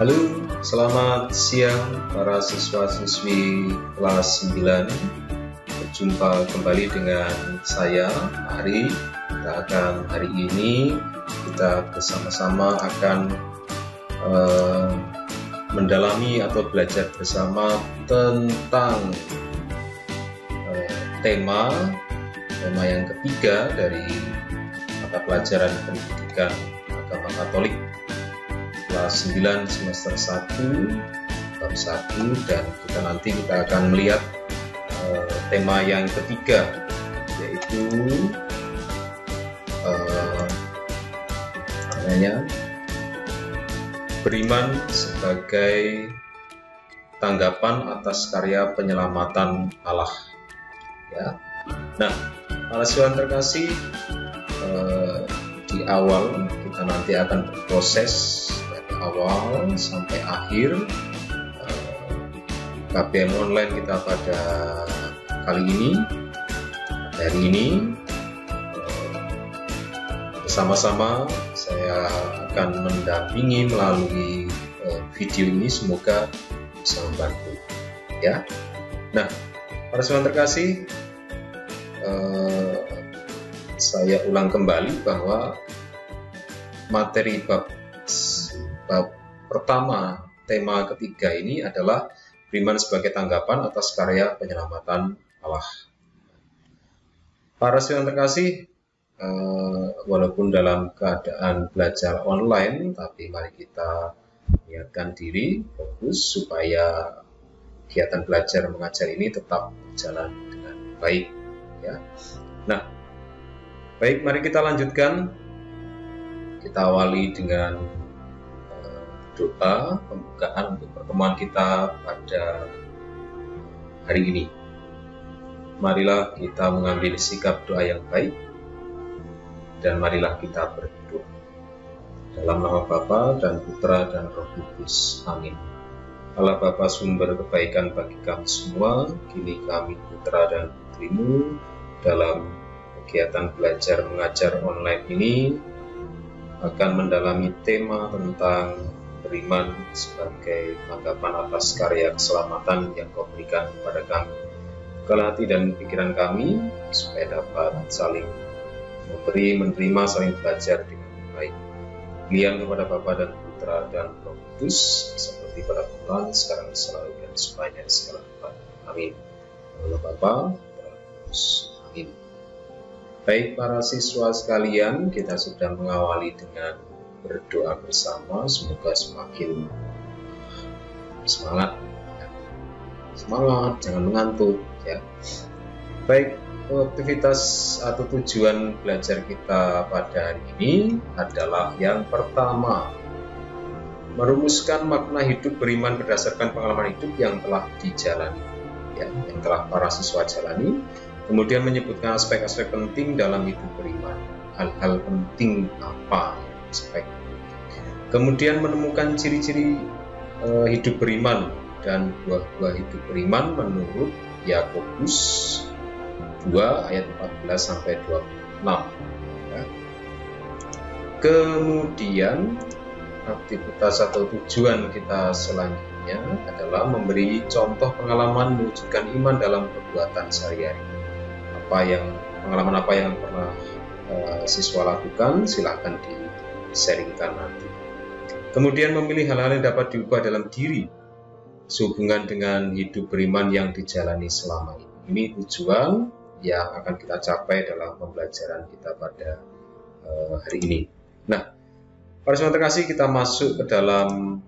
Halo, selamat siang para siswa-siswi kelas 9. Berjumpa kembali dengan saya, Ari. Hari ini kita bersama-sama akan mendalami atau belajar bersama tentang tema yang ketiga dari mata pelajaran pendidikan agama Katolik kelas 9 semester 1 bab 1, dan kita akan melihat tema yang ketiga, yaitu beriman sebagai tanggapan atas karya penyelamatan Allah. Ya. Nah, para siswa terkasih, di awal kita nanti akan berproses awal sampai akhir KBM online kita pada kali ini. Hari ini bersama-sama saya akan mendampingi melalui video ini, semoga bisa membantu ya. Nah, para siswa terkasih, saya ulang kembali bahwa materi bab pertama, tema ketiga ini adalah beriman sebagai tanggapan atas karya penyelamatan Allah. Para siswa terkasih, walaupun dalam keadaan belajar online, tapi mari kita niatkan diri, fokus supaya kegiatan belajar mengajar ini tetap berjalan dengan baik. Ya. Nah, baik, mari kita lanjutkan. Kita awali dengan doa pembukaan untuk pertemuan kita pada hari ini. Marilah kita mengambil sikap doa yang baik, dan marilah kita berdoa. Dalam nama Bapa dan Putra dan Roh Kudus. Amin. Allah Bapa, sumber kebaikan bagi kami semua, kini kami putra dan putrimu dalam kegiatan belajar mengajar online ini akan mendalami tema tentang beriman sebagai tanggapan atas karya keselamatan yang Kau berikan kepada kami. Bukalah hati dan pikiran kami supaya dapat saling memberi, menerima, saling belajar dengan baik. Pilihan kepada Bapa dan Putra dan Roh Kudus, seperti pada permulaan, sekarang, selalu, dan sepanjang segala abad. Amin. Allah Bapa, Putra, Roh Kudus. Amin. Baik para siswa sekalian, kita sudah mengawali dengan berdoa bersama, semoga semakin semangat, jangan mengantuk ya. Baik, aktivitas atau tujuan belajar kita pada hari ini adalah yang pertama, merumuskan makna hidup beriman berdasarkan pengalaman hidup yang telah dijalani, ya, yang telah para siswa jalani. Kemudian menyebutkan aspek-aspek penting dalam hidup beriman, hal-hal penting apa aspek. Kemudian menemukan ciri-ciri hidup beriman dan buah-buah hidup beriman menurut Yakobus 2 ayat 14 sampai 26. Ya. Kemudian aktivitas atau tujuan kita selanjutnya adalah memberi contoh pengalaman mewujudkan iman dalam perbuatan sehari-hari. Pengalaman apa yang pernah siswa lakukan, silakan di-sharingkan nanti. Kemudian memilih hal-hal yang dapat diubah dalam diri sehubungan dengan hidup beriman yang dijalani selama ini. Ini tujuan yang akan kita capai dalam pembelajaran kita pada hari ini. Nah, para siswa terkasih, kita masuk ke dalam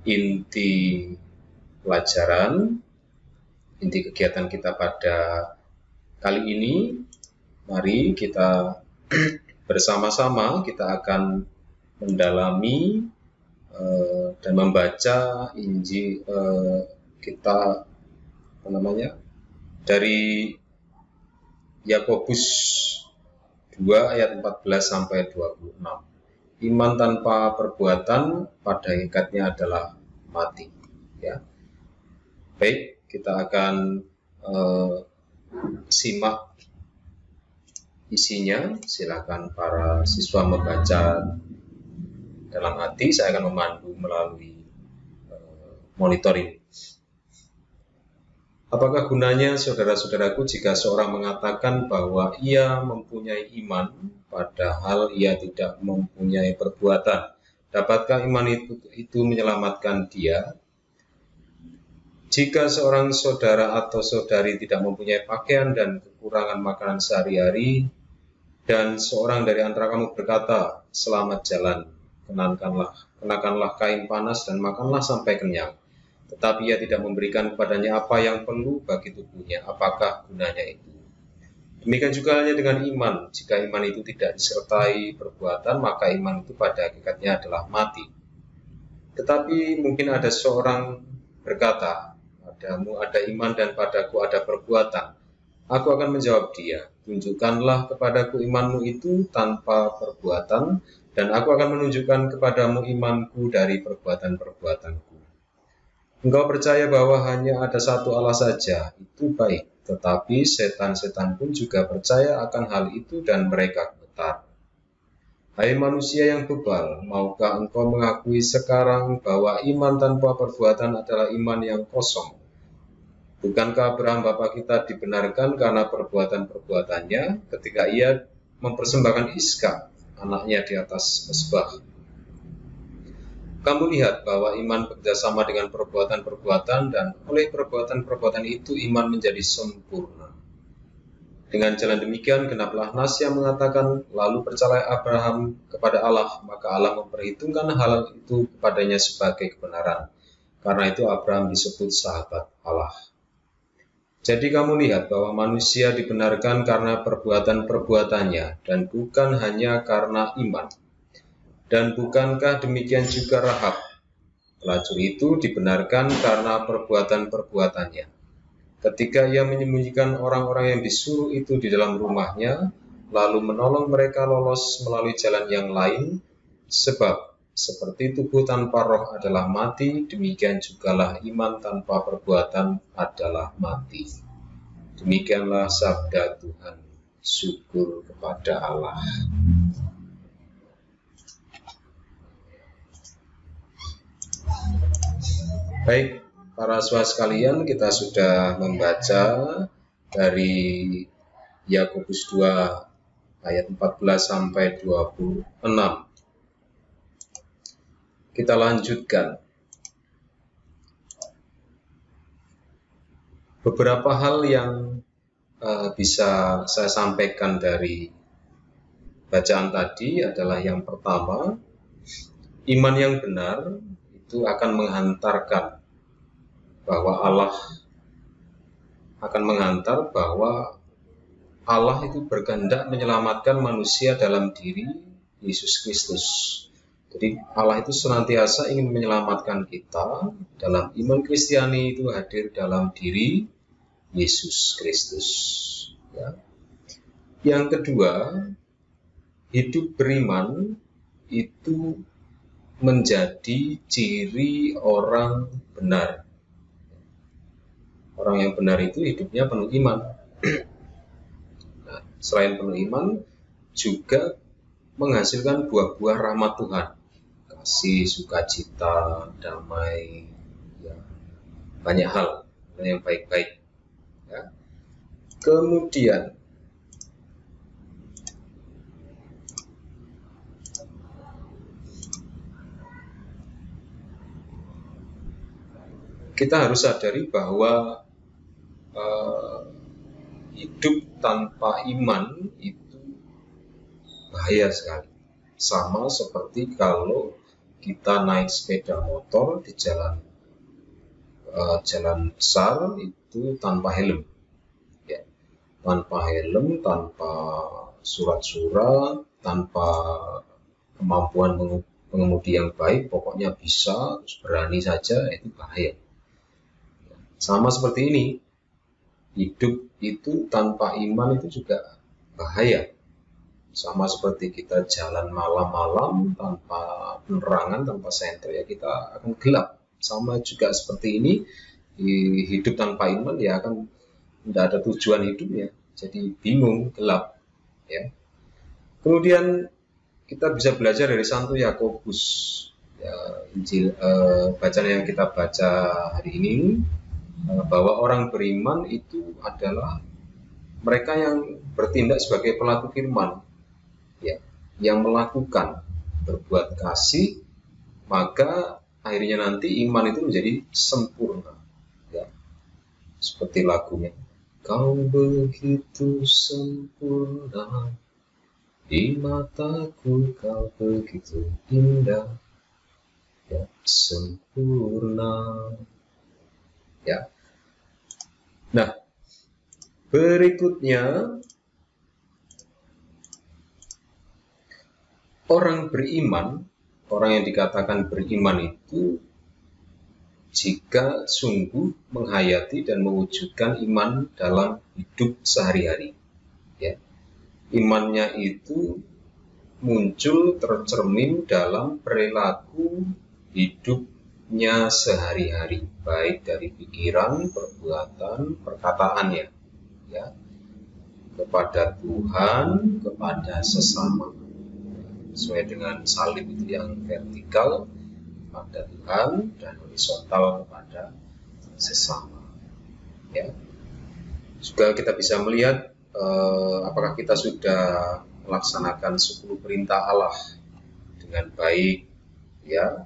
inti pelajaran, inti kegiatan kita pada kali ini. Mari kita bersama-sama kita akan mendalami dan membaca Injil kita dari Yakobus 2 ayat 14 sampai 26. Iman tanpa perbuatan pada hakikatnya adalah mati. Ya. Baik, kita akan simak isinya. Silakan para siswa membaca dalam hati. Saya akan memandu melalui monitor ini. Apakah gunanya, saudara-saudaraku, jika seorang mengatakan bahwa ia mempunyai iman, padahal ia tidak mempunyai perbuatan? Dapatkah iman itu menyelamatkan dia? Jika seorang saudara atau saudari tidak mempunyai pakaian dan kekurangan makanan sehari-hari, dan seorang dari antara kamu berkata, "Selamat jalan, kenakanlah kain panas dan makanlah sampai kenyang," tetapi ia tidak memberikan kepadanya apa yang perlu bagi tubuhnya, apakah gunanya itu? Demikian juga halnya dengan iman. Jika iman itu tidak disertai perbuatan, maka iman itu pada hakikatnya adalah mati. Tetapi mungkin ada seorang berkata, "Padamu ada iman dan padaku ada perbuatan." Aku akan menjawab dia, "Tunjukkanlah kepadaku imanmu itu tanpa perbuatan, dan aku akan menunjukkan kepadamu imanku dari perbuatan-perbuatanku." Engkau percaya bahwa hanya ada satu Allah saja, itu baik. Tetapi setan-setan pun juga percaya akan hal itu dan mereka gemetar. Hai manusia yang bebal, maukah engkau mengakui sekarang bahwa iman tanpa perbuatan adalah iman yang kosong? Bukankah Abraham bapa kita dibenarkan karena perbuatan-perbuatannya ketika ia mempersembahkan Iskak, anaknya di atas mezbah? Kamu lihat bahwa iman bekerjasama dengan perbuatan-perbuatan, dan oleh perbuatan-perbuatan itu iman menjadi sempurna. Dengan jalan demikian genaplah nas yang mengatakan, "Lalu percaya Abraham kepada Allah, maka Allah memperhitungkan hal itu kepadanya sebagai kebenaran." Karena itu Abraham disebut sahabat Allah. Jadi kamu lihat bahwa manusia dibenarkan karena perbuatan-perbuatannya, dan bukan hanya karena iman. Dan bukankah demikian juga Rahab? Pelacur itu dibenarkan karena perbuatan-perbuatannya. Ketika ia menyembunyikan orang-orang yang disuruh itu di dalam rumahnya, lalu menolong mereka lolos melalui jalan yang lain, sebab seperti tubuh tanpa roh adalah mati, demikian jugalah iman tanpa perbuatan adalah mati. Demikianlah sabda Tuhan. Syukur kepada Allah. Baik, para siswa sekalian, kita sudah membaca dari Yakobus 2 ayat 14 sampai 26. Kita lanjutkan. Beberapa hal yang bisa saya sampaikan dari bacaan tadi adalah yang pertama, iman yang benar itu akan menghantarkan bahwa Allah itu berkehendak menyelamatkan manusia dalam diri Yesus Kristus. Jadi Allah itu senantiasa ingin menyelamatkan kita. Dalam iman Kristiani itu hadir dalam diri Yesus Kristus. Ya. Yang kedua, hidup beriman itu menjadi ciri orang benar. Orang yang benar itu hidupnya penuh iman. Nah, selain penuh iman, juga menghasilkan buah-buah rahmat Tuhan. Kasih, sukacita, damai, ya, banyak hal yang baik-baik. Ya. Kemudian, kita harus sadari bahwa hidup tanpa iman itu bahaya sekali. Sama seperti kalau kita naik sepeda motor di jalan besar itu tanpa helm, ya. Tanpa helm, tanpa surat-surat, tanpa kemampuan pengemudi yang baik, pokoknya bisa, terus berani saja, itu bahaya. Sama seperti ini, hidup itu tanpa iman itu juga bahaya. Sama seperti kita jalan malam-malam tanpa penerangan, tanpa senter, ya kita akan gelap. Sama juga seperti ini, hidup tanpa iman ya akan tidak ada tujuan hidupnya, jadi bingung, gelap, ya. Kemudian kita bisa belajar dari Santo Yakobus, ya, Injil bacaan yang kita baca hari ini, bahwa orang beriman itu adalah mereka yang bertindak sebagai pelaku firman, ya, yang melakukan, berbuat kasih, maka akhirnya nanti iman itu menjadi sempurna, ya. Seperti lagunya, kau begitu sempurna, di mataku kau begitu indah, ya, sempurna, ya. Nah, berikutnya, orang beriman, orang yang dikatakan beriman itu jika sungguh menghayati dan mewujudkan iman dalam hidup sehari-hari, ya. Imannya itu muncul tercermin dalam perilaku hidupnya sehari-hari, baik dari pikiran, perbuatan, perkataannya, ya, kepada Tuhan, kepada sesama, sesuai dengan salib itu yang vertikal pada Tuhan dan horizontal kepada sesama, ya. Juga kita bisa melihat apakah kita sudah melaksanakan 10 perintah Allah dengan baik, ya.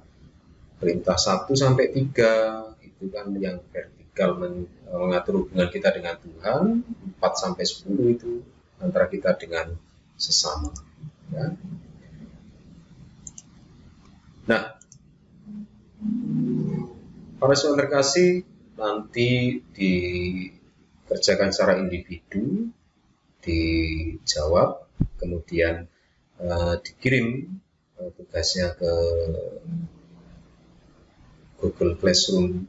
Perintah 1 sampai 3 itu kan yang vertikal, mengatur hubungan kita dengan Tuhan. 4 sampai 10 itu antara kita dengan sesama, ya. Nah, para saudara terkasih, nanti dikerjakan secara individu, dijawab, kemudian dikirim tugasnya ke Google Classroom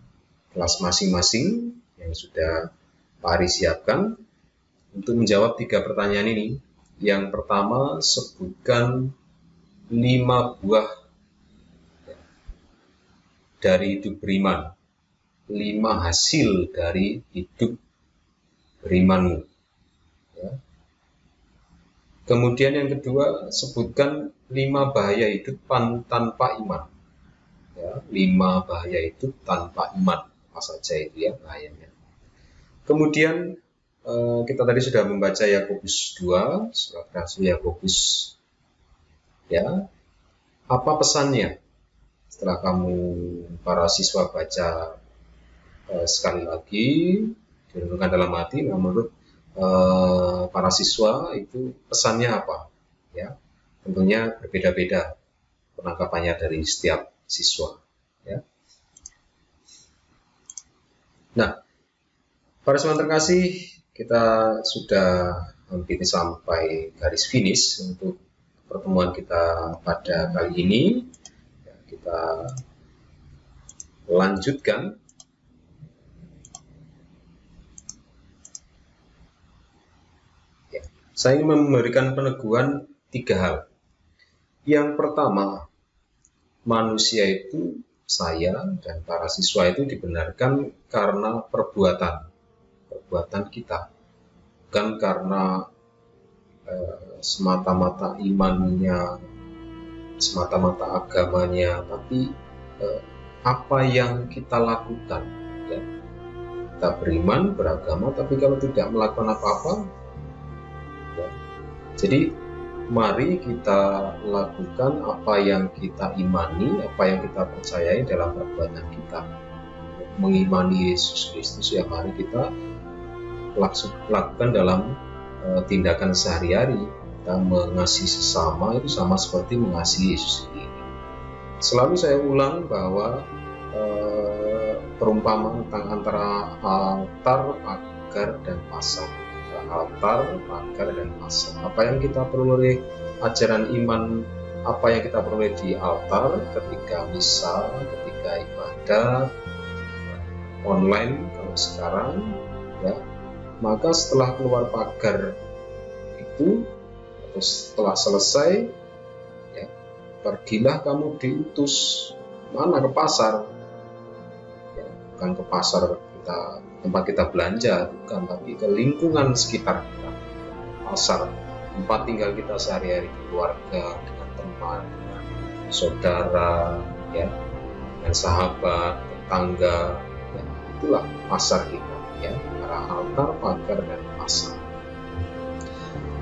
kelas masing-masing yang sudah Pak Ari siapkan untuk menjawab 3 pertanyaan ini. Yang pertama, sebutkan 5 buah dari hidup beriman, 5 hasil dari hidup berimanmu, ya. Kemudian yang kedua, sebutkan 5 bahaya hidup tanpa iman, ya. 5 bahaya hidup tanpa iman, apa saja itu, ya, bahayanya. Kemudian kita tadi sudah membaca Yakobus 2, surat Rasul Yakobus, ya. Apa pesannya? Setelah kamu para siswa baca sekali lagi, direnungkan dalam hati, menurut para siswa itu pesannya apa, ya. Tentunya berbeda-beda penangkapannya dari setiap siswa, ya. Nah, para siswa terkasih, kita sudah hampir sampai garis finish untuk pertemuan kita pada kali ini. Ya, kita lanjutkan. Saya ingin memberikan peneguhan 3 hal. Yang pertama, manusia itu, saya dan para siswa itu dibenarkan karena perbuatan kita, bukan karena semata-mata imannya, semata-mata agamanya, tapi apa yang kita lakukan, ya. Kita beriman, beragama, tapi kalau tidak melakukan apa-apa, ya. Jadi mari kita lakukan apa yang kita imani, apa yang kita percayai dalam perbuatan kita. Mengimani Yesus Kristus, ya, mari kita lakukan dalam tindakan sehari-hari. Kita mengasihi sesama itu sama seperti mengasihi Yesus sendiri. Selalu saya ulang bahwa perumpamaan antara altar, pagar, dan pasar. Altar, pagar, dan pasar. Apa yang kita peroleh ajaran iman apa yang kita peroleh di altar ketika misa, ketika ibadah online kalau sekarang, ya, maka setelah keluar pagar itu atau setelah selesai, ya, pergilah kamu diutus mana, ke pasar, ya, bukan ke pasar kita tempat kita belanja, bukan, tapi ke lingkungan sekitar kita, pasar, tempat tinggal kita sehari-hari, keluarga, dengan teman, dengan saudara, ya, dengan sahabat, tetangga, ya, itulah pasar kita, ya, para altar, pagar, dan pasar.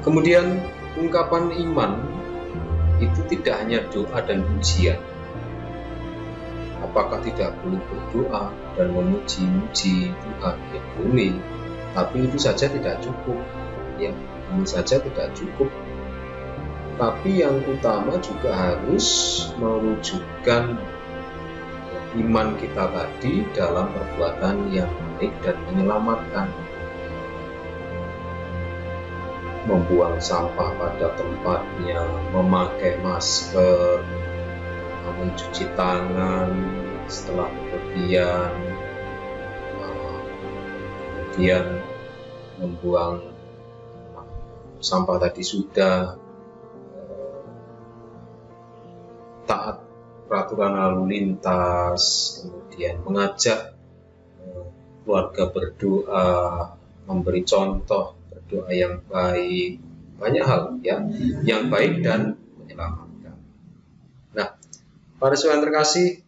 Kemudian ungkapan iman itu tidak hanya doa dan pujian. Apakah tidak boleh berdoa dan memuji-muji Tuhan? Ya boleh, tapi itu saja tidak cukup, ya, ini saja tidak cukup. Tapi yang utama juga harus mewujudkan iman kita tadi dalam perbuatan yang baik dan menyelamatkan. Membuang sampah pada tempatnya, memakai masker, mencuci tangan setelah bepergian, kemudian membuang sampah tadi sudah, taat peraturan lalu lintas, kemudian mengajak keluarga berdoa, memberi contoh berdoa yang baik, banyak hal, ya, yang baik dan menyelamatkan. Nah, para saudara terkasih,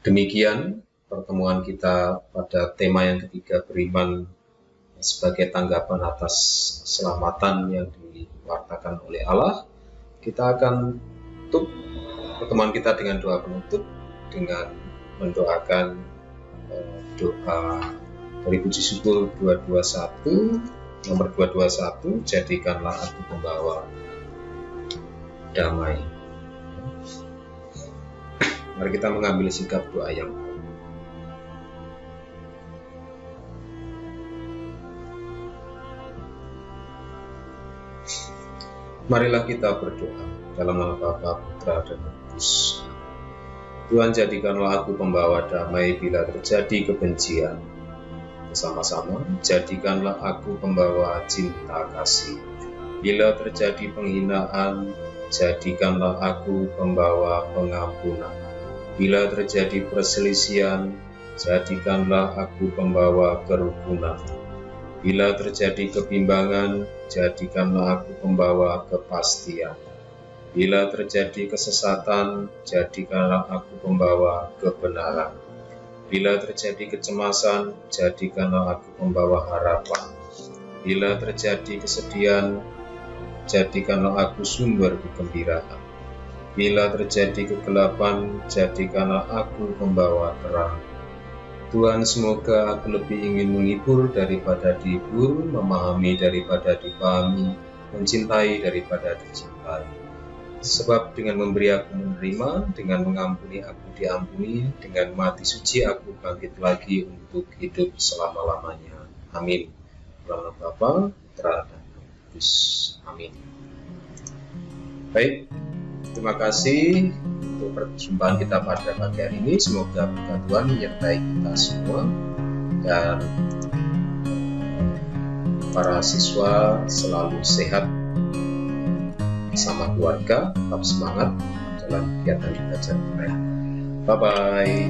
demikian pertemuan kita pada tema yang ketiga, beriman sebagai tanggapan atas keselamatan yang diwartakan oleh Allah. Kita akan tutup pertemuan kita dengan doa penutup, dengan mendoakan doa dari puji syukur 221, nomor 221, jadikanlah aku pembawa damai. Mari kita mengambil sikap doa yang baik. Marilah kita berdoa dalam nama Bapa, Putra, dan Roh Kudus. Tuhan, jadikanlah aku pembawa damai bila terjadi kebencian. Bersama-sama, jadikanlah aku pembawa cinta kasih. Bila terjadi penghinaan, jadikanlah aku pembawa pengampunan. Bila terjadi perselisihan, jadikanlah aku pembawa kerukunan. Bila terjadi kebimbangan, jadikanlah aku pembawa kepastian. Bila terjadi kesesatan, jadikanlah aku pembawa kebenaran. Bila terjadi kecemasan, jadikanlah aku pembawa harapan. Bila terjadi kesedihan, jadikanlah aku sumber kegembiraan. Bila terjadi kegelapan, jadikanlah aku pembawa terang. Tuhan, semoga aku lebih ingin menghibur daripada dihibur, memahami daripada dipahami, mencintai daripada dicintai. Sebab dengan memberi aku menerima, dengan mengampuni aku diampuni, dengan mati suci aku bangkit lagi untuk hidup selama-lamanya. Amin. Dalam nama Bapa, Putra, dan Roh Kudus. Amin. Baik, terima kasih untuk perjumpaan kita pada pagi hari ini. Semoga berkat Tuhan menyertai kita semua, dan para siswa selalu sehat bersama keluarga, tetap semangat dalam kegiatan belajar mereka. Bye-bye.